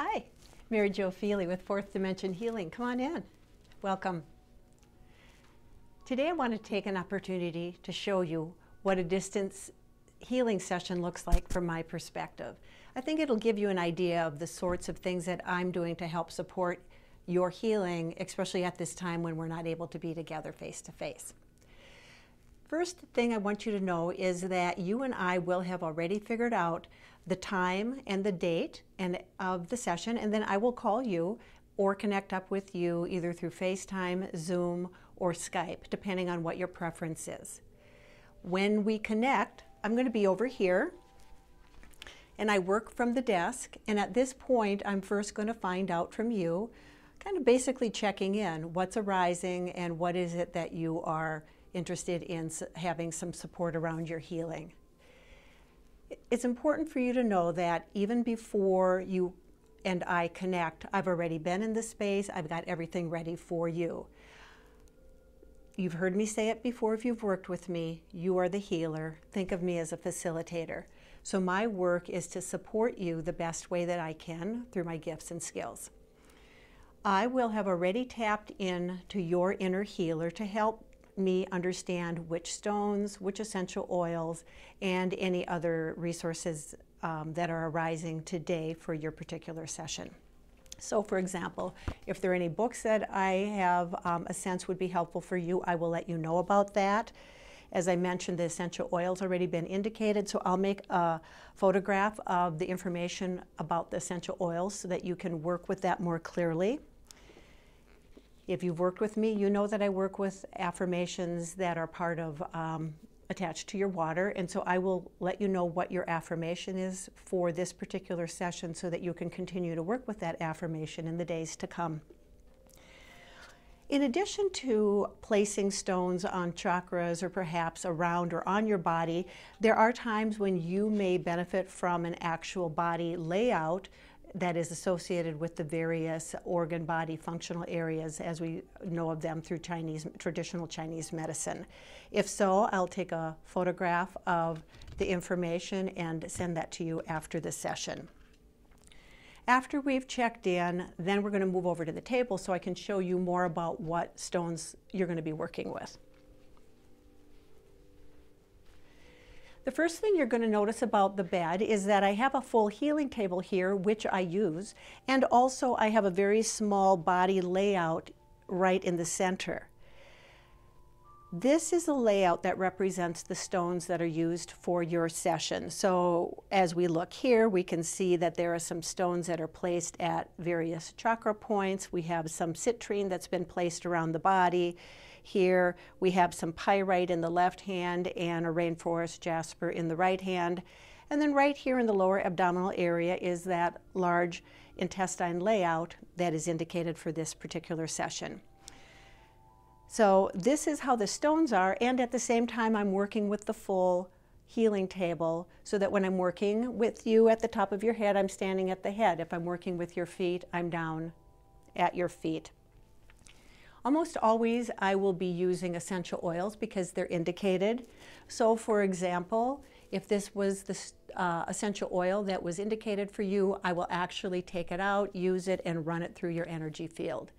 Hi, Maryjo with Fourth Dimension Healing. Come on in. Welcome. Today I want to take an opportunity to show you what a distance healing session looks like from my perspective. I think it'll give you an idea of the sorts of things that I'm doing to help support your healing, especially at this time when we're not able to be together face to face. First thing I want you to know is that you and I will have already figured out the time and the date of the session, and then I will call you or connect up with you either through FaceTime, Zoom, or Skype, depending on what your preference is. When we connect, I'm going to be over here, and I work from the desk, and at this point, I'm first going to find out from you, kind of basically checking in, what's arising and what is it that you are interested in having some support around your healing. It's important for you to know that even before you and I connect, I've already been in the space, I've got everything ready for you. You've heard me say it before if you've worked with me, you are the healer. Think of me as a facilitator. So my work is to support you the best way that I can through my gifts and skills. I will have already tapped in to your inner healer to help me understand which stones, which essential oils, and any other resources that are arising today for your particular session. So for example, if there are any books that I have a sense would be helpful for you, I will let you know about that. As I mentioned, the essential oils already been indicated, so I'll make a photograph of the information about the essential oils so that you can work with that more clearly. If you've worked with me, you know that I work with affirmations that are part of attached to your water, and so I will let you know what your affirmation is for this particular session so that you can continue to work with that affirmation in the days to come. In addition to placing stones on chakras or perhaps around or on your body, there are times when you may benefit from an actual body layout that is associated with the various organ body functional areas as we know of them through traditional Chinese medicine. If so, I'll take a photograph of the information and send that to you after the session. After we've checked in, then we're going to move over to the table so I can show you more about what stones you're going to be working with. The first thing you're going to notice about the bed is that I have a full healing table here, which I use, and also I have a very small body layout right in the center. This is a layout that represents the stones that are used for your session. So as we look here, we can see that there are some stones that are placed at various chakra points. We have some citrine that's been placed around the body. Here we have some pyrite in the left hand and a rainforest jasper in the right hand. And then right here in the lower abdominal area is that large intestine layout that is indicated for this particular session. So this is how the stones are, and at the same time I'm working with the full healing table so that when I'm working with you at the top of your head, I'm standing at the head. If I'm working with your feet, I'm down at your feet. Almost always I will be using essential oils because they're indicated. So for example, if this was the essential oil that was indicated for you, I will actually take it out, use it, and run it through your energy field.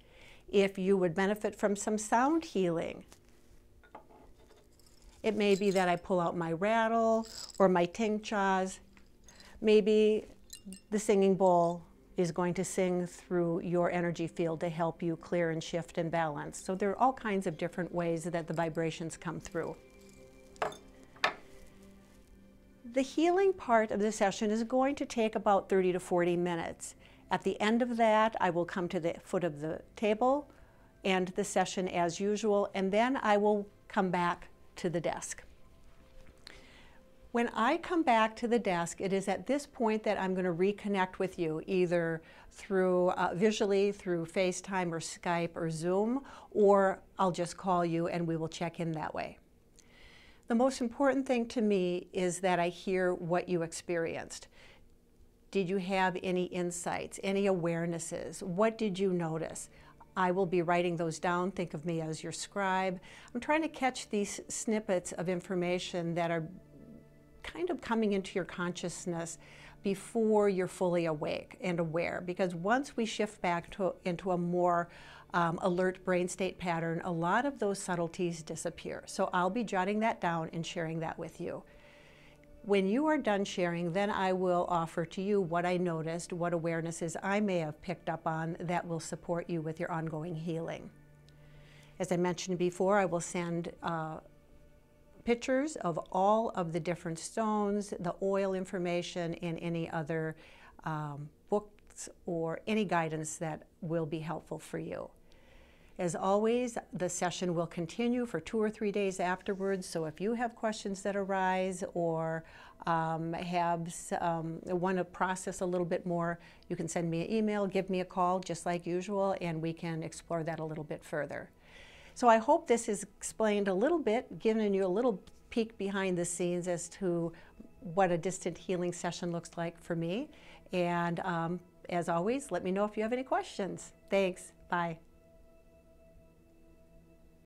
If you would benefit from some sound healing, it may be that I pull out my rattle or my tingchas. Maybe the singing bowl is going to sing through your energy field to help you clear and shift and balance. So there are all kinds of different ways that the vibrations come through. The healing part of the session is going to take about 30 to 40 minutes. At the end of that, I will come to the foot of the table and the session as usual, and then I will come back to the desk. When I come back to the desk, it is at this point that I'm going to reconnect with you, either through visually through FaceTime or Skype or Zoom, or I'll just call you and we will check in that way. The most important thing to me is that I hear what you experienced. Did you have any insights, any awarenesses? What did you notice? I will be writing those down. Think of me as your scribe. I'm trying to catch these snippets of information that are kind of coming into your consciousness before you're fully awake and aware, because once we shift back into a more alert brain state pattern, a lot of those subtleties disappear. So I'll be jotting that down and sharing that with you. When you are done sharing, then I will offer to you what I noticed, what awarenesses I may have picked up on that will support you with your ongoing healing. As I mentioned before, I will send pictures of all of the different stones, the oil information, and any other books or any guidance that will be helpful for you. As always, the session will continue for 2 or 3 days afterwards, so if you have questions that arise or want to process a little bit more, you can send me an email, give me a call, just like usual, and we can explore that a little bit further. So I hope this has explained a little bit, given you a little peek behind the scenes as to what a distant healing session looks like for me. And as always, let me know if you have any questions. Thanks. Bye.